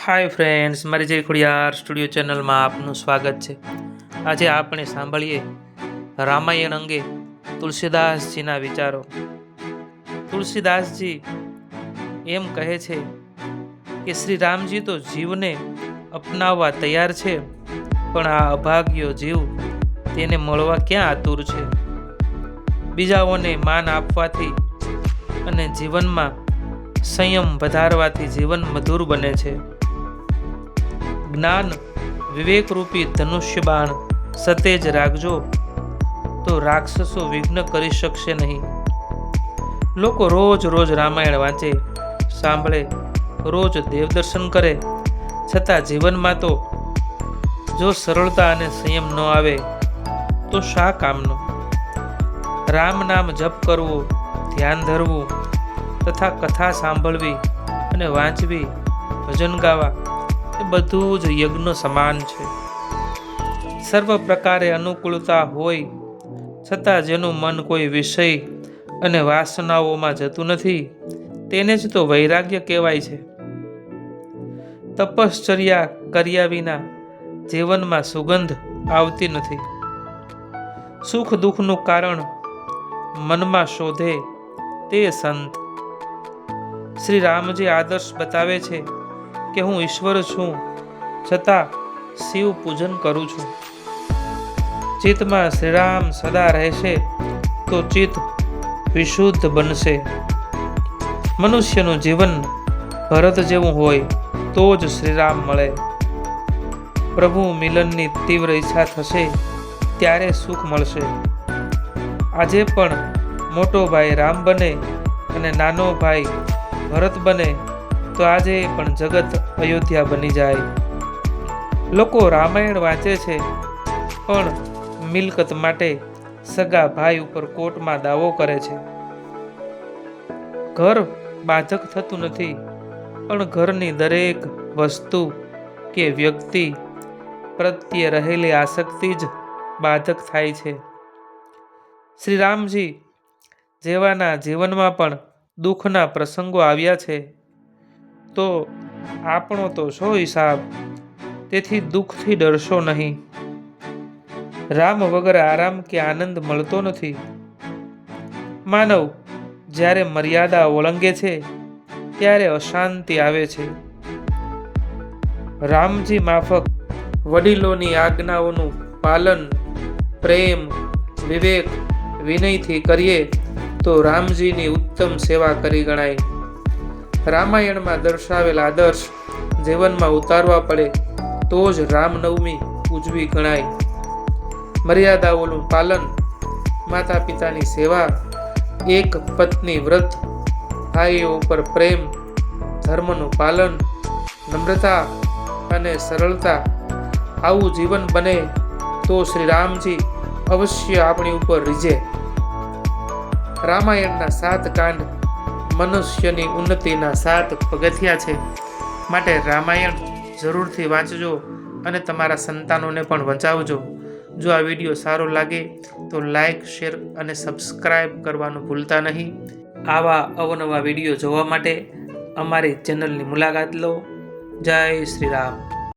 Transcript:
Hi friends, મારી જય Khodiyar studio ચેનલમાં આપનું સ્વાગત છે. આજે આપણે સાંભળીએ રામાયણ અંગે તુલસીદાસજીના વિચારો. તુલસીદાસજી એમ કહે છે કે શ્રી રામજી તો જીવને અપનાવવા તૈયાર છે, પણ આ અભાગ્યો જીવ તેને મળવા ક્યાં આતુર છે. બીજાઓને માન આપવાથી અને જીવનમાં સંયમ વધારવાથી જીવન મધુર બને છે. જ્ઞાન વિવેકરૂપી ધનુષ્ય બાણ સતેજ રાખજો, તો રાક્ષસો વિઘ્ન કરી શકશે નહીં. લોકો રોજ રોજ રામાયણ વાંચે, સાંભળે, રોજ દેવદર્શન કરે, છતાં જીવનમાં તો જો સરળતા અને સંયમ ન આવે તો શા કામનું. રામ નામ જપ કરવો, ધ્યાન ધરવું તથા કથા સાંભળવી અને વાંચવી, ભજન ગાવા એ બધું જ યજ્ઞ સમાન છે. સર્વ પ્રકારે અનુકૂળતા હોય છતાં જેનું મન કોઈ વિષય અને વાસનાઓમાં જતું નથી, તેને જ તો વૈરાગ્ય કહેવાય છે. તપશ્ચર્યા કર્યા વિના જીવનમાં સુગંધ આવતી નથી. સુખ દુઃખનું કારણ મનમાં શોધે તે સંત. શ્રી રામજી આદર્શ બતાવે છે કે હું ઈશ્વર છું, છતાં શિવ પૂજન કરું છું. ચિત્તમાં શ્રીરામ સદા રહેશે તો ચિત્ત વિશુદ્ધ બનશે. મનુષ્યનું જીવન ભરત જેવું હોય તો જ શ્રીરામ મળે. પ્રભુ મિલનની તીવ્ર ઈચ્છા થશે ત્યારે સુખ મળશે. આજે પણ મોટો ભાઈ રામ બને અને નાનો ભાઈ ભરત બને તો આજે પણ જગત અયોધ્યા બની જાય. લોકો રામાયણ વાંચે છે, પણ મિલકત માટે સગા ભાઈ ઉપર કોર્ટમાં દાવો કરે છે. ઘર બાધક થતું નથી, પણ ઘરની દરેક વસ્તુ કે વ્યક્તિ પ્રત્યે રહેલી આસક્તિ જ બાધક થાય છે. શ્રી રામજી જેવાના જીવનમાં પણ દુઃખના પ્રસંગો આવ્યા છે, તો આપણો તો શો હિસાબ. તેથી દુઃખથી ડરશો નહીં. રામ વગર આરામ કે આનંદ મળતો નથી. માનવ જ્યારે મર્યાદા ઓળંગે છે ત્યારે અશાંતિ આવે છે. રામજી માફક વડીલોની આજ્ઞાઓનું પાલન પ્રેમ, વિવેક, વિનયથી કરીએ તો રામજીની ઉત્તમ સેવા કરી ગણાય. રામાયણમાં દર્શાવેલ આદર્શ જીવનમાં ઉતારવા પડે તો જ રામનવમી ઉજવી ગણાય. મર્યાદાઓનું પાલન, માતા પિતાની સેવા, એક પત્ની વ્રત, ભાઈઓ ઉપર પ્રેમ, ધર્મનું પાલન, નમ્રતા અને સરળતા, આવું જીવન બને તો શ્રી રામજી અવશ્ય આપણી ઉપર રીઝે. રામાયણના 7 કાંડ મનુષ્યની ઉન્નતિના 7 પગથિયા છે. માટે રામાયણ જરૂરથી વાંચજો અને તમારા સંતાનોને પણ વંચાવજો. જો આ વિડીયો સારો લાગે તો લાઈક, શેર અને સબસ્ક્રાઈબ કરવાનું ભૂલતા નહીં. આવા અવનવા વિડીયો જોવા માટે અમારી ચેનલની મુલાકાત લો. જય શ્રી રામ.